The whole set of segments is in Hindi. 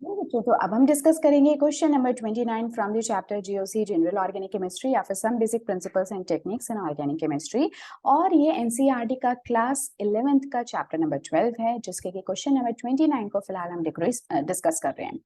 बच्चों, तो अब हम डिस्कस करेंगे question number 29 from the chapter GOC general organic chemistry या फिर some basic principles and techniques in organic chemistry. और ये एनसीईआरटी का क्लास 11th का चैप्टर नंबर 12 है, जिसके कि क्वेश्चन नंबर 29 को फिलहाल हम डिस्कस कर रहे हैं।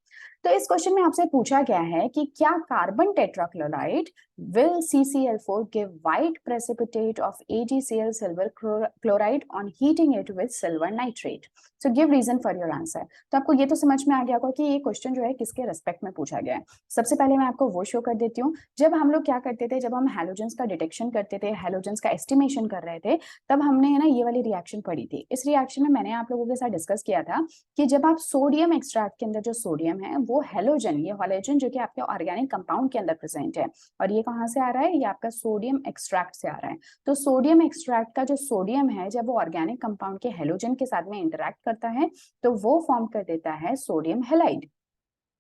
तो इस क्वेश्चन में आपसे पूछा गया है कि क्या carbon tetrachloride will CCl4 give white precipitate of AgCl silver chloride on heating it with silver nitrate? So give reason for your answer. तो आपको ये तो समझ में आ गया होगा कि ये क्वेश्चन जो है किसके रेस्पेक्ट में पूछा गया है। सबसे पहले मैं आपको वो शो कर देती हूँ, जब हम लोग क्या करते थे, जब हम हैलोजेंस का डिटेक्शन करते थे, हैलोजेंस का एस्टिमेशन कर रहे थे, तब हमने ना ये वाली रिएक्शन पढ़ी थी। इस रिएक्शन में मैंने आप लोगों के साथ डिस्कस किया था कि जब आप सोडियम एक्सट्रैक्ट के अंदर जो सोडियम है वो हैलोजन, ये हैलोजन जो कि आपके ऑर्गेनिक कंपाउंड के अंदर प्रेजेंट है, और ये कहाँ से आ रहा है, ये आपका सोडियम एक्सट्रैक्ट से आ रहा है। तो सोडियम एक्सट्रैक्ट का जो सोडियम है, जब वो ऑर्गेनिक कंपाउंड के हैलोजन के साथ में इंटरेक्ट करता है तो वो फॉर्म कर देता है सोडियम हैलाइड।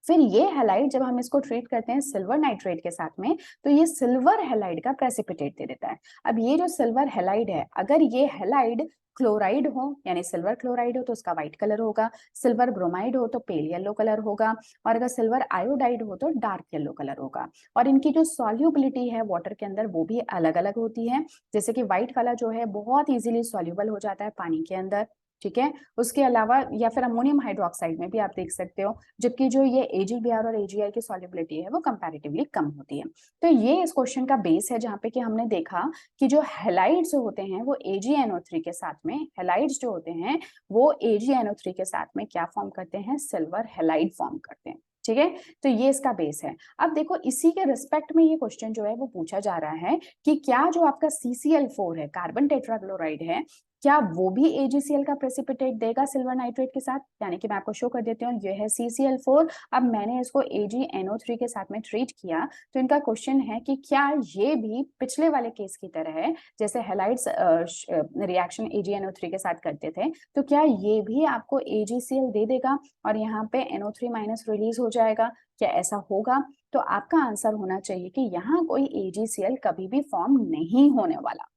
फिर ये हैलाइड जब हम इसको ट्रीट करते हैं सिल्वर नाइट्रेट के साथ में, तो ये सिल्वर हैलाइड का प्रेसिपिटेट दे देता है। अब ये जो सिल्वर हैलाइड है, अगर ये हैलाइड क्लोराइड हो यानी सिल्वर क्लोराइड हो तो उसका व्हाइट कलर होगा, सिल्वर ब्रोमाइड हो तो पेल येलो कलर होगा, और अगर सिल्वर आयोडाइड हो तो डार्क येलो कलर होगा। और इनकी जो सॉल्युबिलिटी है वाटर के अंदर वो भी अलग अलग होती है। जैसे कि व्हाइट वाला जो है बहुत इजीली सॉल्युबल हो जाता है पानी के अंदर, ठीक है। उसके अलावा या फिर अमोनियम हाइड्रोक्साइड में भी आप देख सकते हो, जबकि जो ये AgBr और AgI की सॉल्युबिलिटी है वो कंपैरेटिवली कम होती है। तो ये इस क्वेश्चन का बेस है, जहाँ पे कि हमने देखा कि जो हैलाइड्स होते हैं वो AgNO3 के साथ में, हैलाइड्स जो होते हैं वो AgNO3 के साथ में क्या फॉर्म करते हैं, सिल्वर हैलाइड फॉर्म करते हैं, ठीक है। तो ये इसका बेस है। अब देखो इसी के रिस्पेक्ट में ये क्वेश्चन जो है वो पूछा जा रहा है कि क्या जो आपका CCl4 है, कार्बन टेट्राक्लोराइड है, क्या वो भी AgCl का प्रेसिपिटेट देगा सिल्वर नाइट्रेट के साथ। यानी कि मैं आपको शो कर देती हूँ, ये है CCl4, अब मैंने इसको AgNO3 के साथ में ट्रीट किया, तो इनका क्वेश्चन है कि क्या ये भी पिछले वाले केस की तरह है, जैसे हैलाइड्स रिएक्शन AgNO3 के साथ करते थे, तो क्या ये भी आपको AgCl दे देगा और यहाँ पे NO3 माइनस रिलीज हो जाएगा, क्या ऐसा होगा। तो आपका आंसर होना चाहिए कि यहाँ कोई AgCl कभी भी फॉर्म नहीं होने वाला,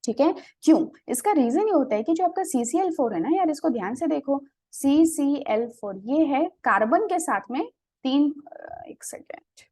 ठीक है। क्यों, इसका रीजन ये होता है कि जो आपका CCl4 है ना यार, इसको ध्यान से देखो, CCl4 ये है कार्बन के साथ में तीन, एक सेकेंड,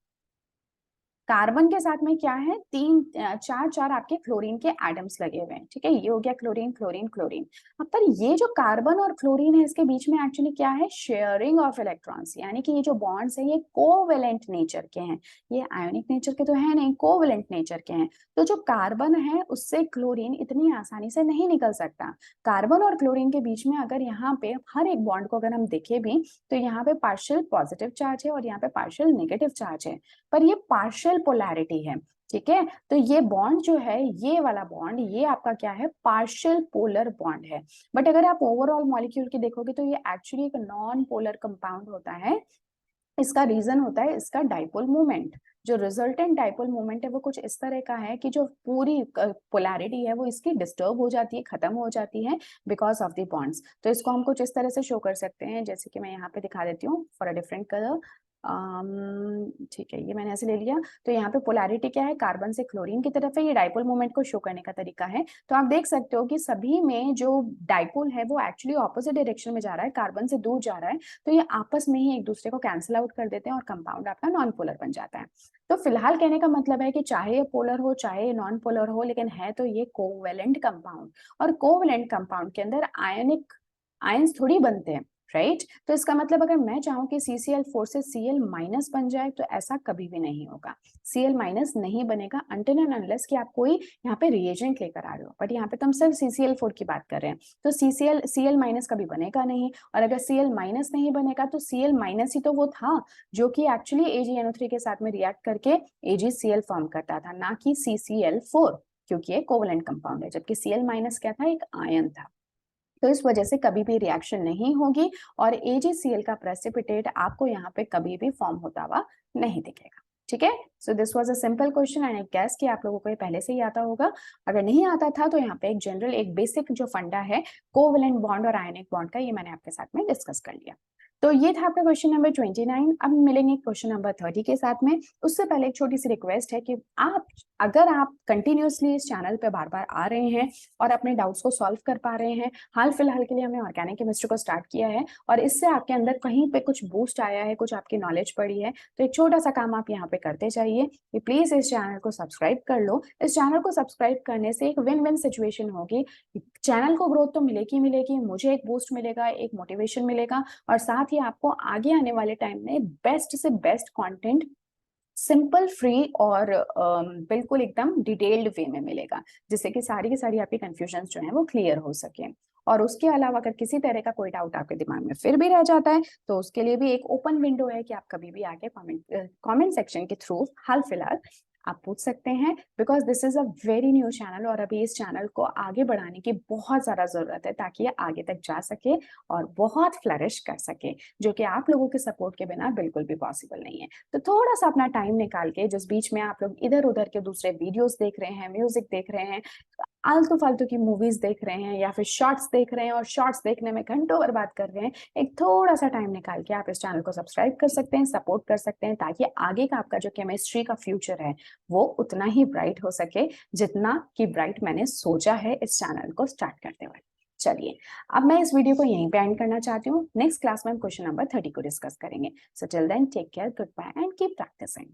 कार्बन के साथ में क्या है, चार चार आपके क्लोरीन के एटम्स लगे हुए हैं, ठीक है। ये हो गया क्लोरीन क्लोरीन क्लोरीन। अब पर ये जो कार्बन और क्लोरीन है इसके बीच में एक्चुअली क्या है, शेयरिंग ऑफ इलेक्ट्रॉन्स, यानी कि ये जो बॉन्ड्स है ये कोवेलेंट नेचर के हैं, ये आयोनिक नेचर के तो है नहीं, कोवेलेंट नेचर के हैं। तो जो कार्बन है उससे क्लोरीन इतनी आसानी से नहीं निकल सकता। कार्बन और क्लोरीन के बीच में अगर यहाँ पे हर एक बॉन्ड को अगर हम देखें भी, तो यहाँ पे पार्शियल पॉजिटिव चार्ज है और यहाँ पे पार्शियल नेगेटिव चार्ज है, पर ये पार्शियल पोलैरिटी है, ठीक है। तो ये बॉन्ड जो है, ये वाला बॉन्ड, ये आपका क्या है, पार्शियल पोलर बॉन्ड है। बट अगर आप ओवरऑल मॉलिक्यूल की देखोगे तो ये एक्चुअली एक नॉन पोलर कंपाउंड होता है। इसका रीजन होता है इसका डाइपोल मोमेंट। जो रिजल्टेंट डाइपोल मोमेंट है वो कुछ इस तरह का है कि जो पूरी पोलैरिटी है वो इसकी डिस्टर्ब हो जाती है, खत्म हो जाती है बिकॉज ऑफ द बॉन्ड्स। तो इसको हम कुछ इस तरह से शो कर सकते हैं, जैसे कि मैं यहाँ पे दिखा देती हूँ फॉर अ डिफरेंट कलर। ठीक है, ये मैंने ऐसे ले लिया। तो यहाँ पे पोलैरिटी क्या है, कार्बन से क्लोरीन की तरफ है, ये डाइपोल मोमेंट को शो करने का तरीका है। तो आप देख सकते हो कि सभी में जो डाइपोल है वो एक्चुअली ऑपोजिट डायरेक्शन में जा रहा है, कार्बन से दूर जा रहा है। तो ये आपस में ही एक दूसरे को कैंसिल आउट कर देते हैं और कंपाउंड आपका नॉन पोलर बन जाता है। तो फिलहाल कहने का मतलब है कि चाहे ये पोलर हो चाहे ये नॉन पोलर हो, लेकिन है तो ये कोवेलेंट कंपाउंड, और कोवेलेंट कंपाउंड के अंदर आयनिक आयंस थोड़ी बनते हैं, राइट। तो इसका मतलब अगर मैं चाहूं कि CCl4 से Cl माइनस बन जाए तो ऐसा कभी भी नहीं होगा। Cl माइनस नहीं बनेगा अनटिल एंड अनलेस कि आप कोई यहाँ पे रिएजेंट लेकर आ रहे हो, बट यहाँ पे तो हम सिर्फ CCl4 की बात कर रहे हैं। तो Cl माइनस कभी बनेगा नहीं, और अगर Cl माइनस नहीं बनेगा तो Cl माइनस ही तो वो था जो कि एक्चुअली AgNO3 के साथ में रिएक्ट करके AgCl फॉर्म करता था, ना कि CCl4, क्योंकि ये कोवेलेंट कंपाउंड है, जबकि Cl माइनस क्या था, एक आयन था। तो इस वजह से कभी भी रिएक्शन नहीं होगी और AgCl का प्रेसिपिटेट आपको यहाँ पे कभी भी फॉर्म होता हुआ नहीं दिखेगा, ठीक है। So this was a simple question and I guess कि आप लोगों को ये पहले से ही आता होगा। अगर नहीं आता था तो यहाँ पे एक जनरल, एक बेसिक जो फंडा है कोवेलेंट बॉन्ड और आयनिक बॉन्ड का, ये मैंने आपके साथ में डिस्कस कर लिया। तो ये था आपका क्वेश्चन नंबर 29। अब मिलेंगे क्वेश्चन नंबर 30 के साथ में। उससे पहले एक छोटी सी रिक्वेस्ट है कि अगर आप कंटिन्यूअसली इस चैनल पे बार-बार आ रहे हैं और अपने डाउट्स को सॉल्व कर पा रहे हैं, हाल-फिलहाल के लिए हमने ऑर्गेनिक केमिस्ट्री को स्टार्ट किया है और इससे आपके अंदर कहीं पे कुछ बूस्ट आया है, कुछ आपकी नॉलेज बढ़ी है, तो एक छोटा-सा काम आप यहाँ पे करते जाइए कि प्लीज़ इस चैनल को सब्सक्राइब कर लो। इस चैनल को सब्सक्राइब करने से एक विन-विन सिचुएशन होगी। चैनल को ग्रोथ तो मिलेगी, मुझे एक बूस्ट मिलेगा, एक मोटिवेशन मिलेगा और साथ ही आपको आगे आने वाले टाइम में बेस्ट से बेस्ट कंटेंट सिंपल, फ्री और बिल्कुल एकदम डिटेल्ड वे में मिलेगा, जिससे कि सारी की सारी आपकी कन्फ्यूजन्स जो हैं वो क्लियर हो सके। और उसके अलावा अगर किसी तरह का कोई डाउट आपके दिमाग में फिर भी रह जाता है, तो उसके लिए भी एक ओपन विंडो है कि आप कभी भी आके कमेंट सेक्शन के थ्रू हाल-फिलहाल आप पूछ सकते हैं, because this is a very new channel और अभी इस चैनल को आगे बढ़ाने की बहुत ज़्यादा ज़रूरत है ताकि ये आगे तक जा सके और बहुत फ्लरिश कर सके, जो कि आप लोगों के सपोर्ट के बिना बिल्कुल भी पॉसिबल नहीं है। तो थोड़ा-सा अपना टाइम निकाल के, जिस बीच में आप लोग इधर-उधर के दूसरे वीडियोज़ देख रहे हैं, म्यूज़िक देख रहे हैं, आलतू-फालतू की मूवीज़ देख रहे हैं या फिर शॉर्ट्स देख रहे हैं और शॉर्ट्स देखने में घंटों बर्बाद कर रहे हैं, एक थोड़ा-सा टाइम निकाल के आप इस चैनल को सब्सक्राइब कर सकते हैं, सपोर्ट कर सकते हैं, ताकि आगे का आपका जो केमिस्ट्री का फ्यूचर है, वो उतना ही ब्राइट हो सके, जितना कि ब्राइट मैंने सोचा है इस चैनल को स्टार्ट करते वक़्त। चलिए, अब मैं इस वीडियो को यहीं पे एंड करना चाहती हूँ। नेक्स्ट क्लास में हम क्वेश्चन नंबर 30 को डिस्कस करेंगे। So till then take care, good bye and keep practising.